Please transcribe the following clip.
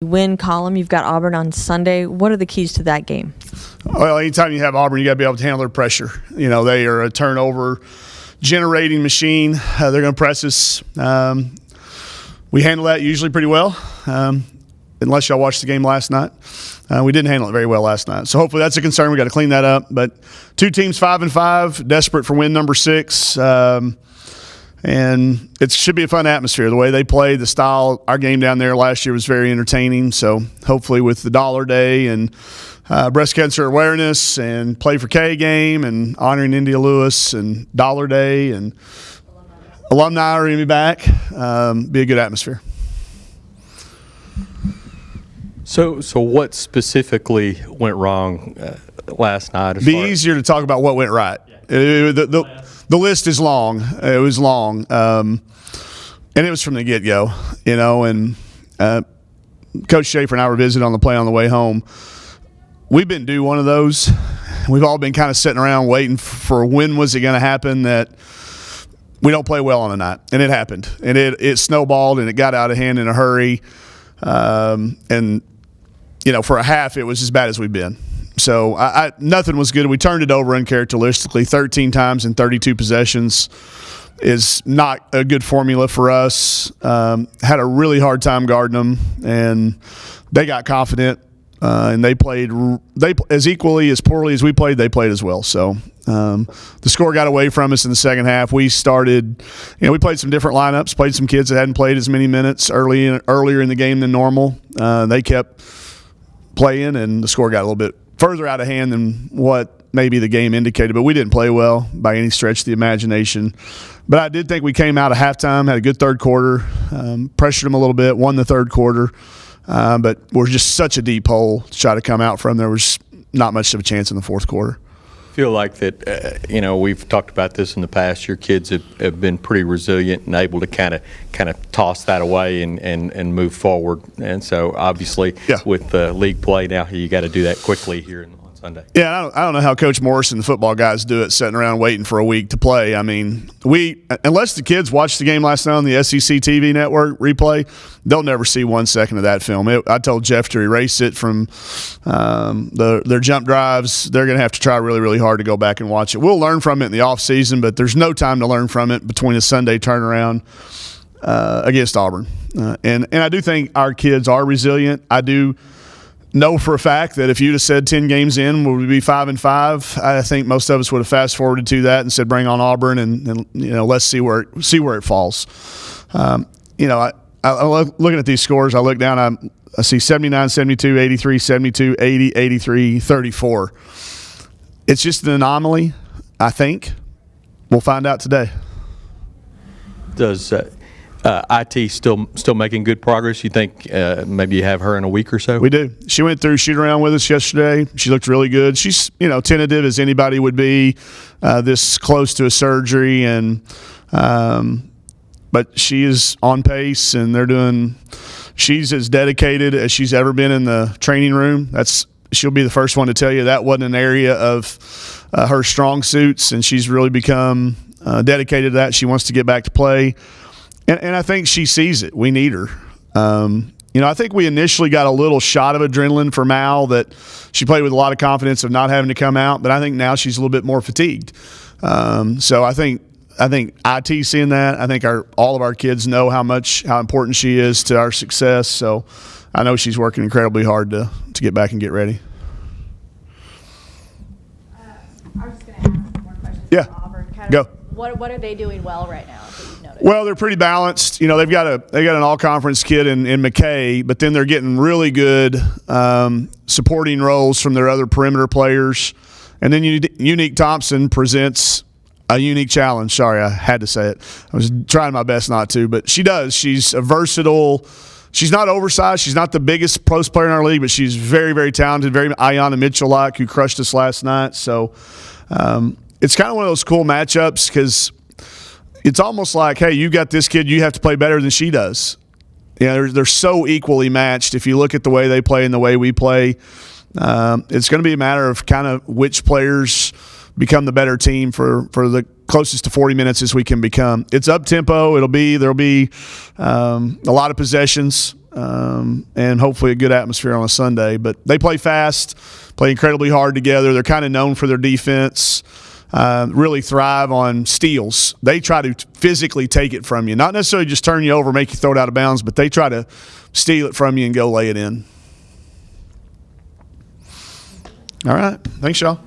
win column. You've got Auburn on Sunday. What are the keys to that game? Well, anytime you have Auburn, you got to be able to handle their pressure. You know, they are a turnover generating machine. They're going to press us. We handle that usually pretty well, unless y'all watched the game last night. We didn't handle it very well last night. So hopefully that's a concern. We got to clean that up. But two teams 5-5, desperate for win number 6. And it should be a fun atmosphere. The way they play, the style, our game down there last year was very entertaining. So hopefully with the Dollar Day and breast cancer awareness and Play for K game and honoring India Lewis and Dollar Day and alumni are going to be back, be a good atmosphere. So what specifically went wrong last night? It'd be easier to talk about what went right. The list is long. It was long, and it was from the get-go, you know. And Coach Schaefer and I were visiting on the plane on the way home. We've been due one of those. We've all been kind of sitting around waiting for when was it going to happen that we don't play well on a night, and it happened. And it snowballed, and it got out of hand in a hurry. And, you know, for a half, it was as bad as we've been. So nothing was good. We turned it over uncharacteristically 13 times in 32 possessions is not a good formula for us. Had a really hard time guarding them, and they got confident, and they played as equally as poorly as we played. They played as well. So the score got away from us in the second half. We started, we played some different lineups, played some kids that hadn't played as many minutes earlier in the game than normal. They kept playing, and the score got a little bit further out of hand than what maybe the game indicated, but we didn't play well by any stretch of the imagination. But I did think we came out of halftime, had a good third quarter, pressured them a little bit, won the third quarter, but we're just such a deep hole to try to come out from. There was not much of a chance in the fourth quarter. Feel like that, we've talked about this in the past. Your kids have been pretty resilient and able to kind of toss that away and move forward. And so obviously with league play now, you got to do that quickly here on Sunday. Yeah, I don't know how Coach Morris and the football guys do it, sitting around waiting for a week to play. I mean, unless the kids watched the game last night on the SEC TV network replay, they'll never see 1 second of that film. I told Jeff to erase it from their jump drives. They're going to have to try really, really hard to go back and watch it. We'll learn from it in the off season, but there's no time to learn from it between a Sunday turnaround against Auburn. And I do think our kids are resilient. I do know for a fact that if you'd have said 10 games in, would we be 5-5? I think most of us would have fast forwarded to that and said, bring on Auburn and let's see where it falls. I looking at these scores, I look down, I see 79, 72, 83, 72, 80, 83, 34. It's just an anomaly, I think. We'll find out today. Does IT still making good progress? You think maybe you have her in a week or so? We do. She went through shoot around with us yesterday. She looked really good. She's tentative as anybody would be this close to a surgery, and but she is on pace, and she's as dedicated as she's ever been in the training room. She'll be the first one to tell you that wasn't an area of her strong suits, and she's really become dedicated to that. She wants to get back to play. And I think she sees it. We need her. I think we initially got a little shot of adrenaline for Mal that she played with a lot of confidence of not having to come out, but I think now she's a little bit more fatigued. So I think IT seeing that. I think all of our kids know how important she is to our success. So I know she's working incredibly hard to get back and get ready. I was just going to ask more questions. Yeah. Auburn. Go. What are they doing well right now? Well, they're pretty balanced. They've got an all-conference kid in McKay, but then they're getting really good supporting roles from their other perimeter players. And then Unique Thompson presents a unique challenge. Sorry, I had to say it. I was trying my best not to, but she does. She's a versatile. She's not oversized. She's not the biggest post player in our league, but she's very, very talented, very Ayanna Mitchell-like, who crushed us last night. So it's kind of one of those cool matchups because it's almost like, hey, you got this kid, you have to play better than she does. They're so equally matched. If you look at the way they play and the way we play, it's going to be a matter of kind of which players become the better team for the closest to 40 minutes as we can become. It's up tempo. There'll be a lot of possessions. and hopefully a good atmosphere on a Sunday. But they play fast, play incredibly hard together. They're kind of known for their defense. Really thrive on steals. They try to physically take it from you, not necessarily just turn you over, make you throw it out of bounds, but they try to steal it from you and go lay it in. All right. Thanks, y'all.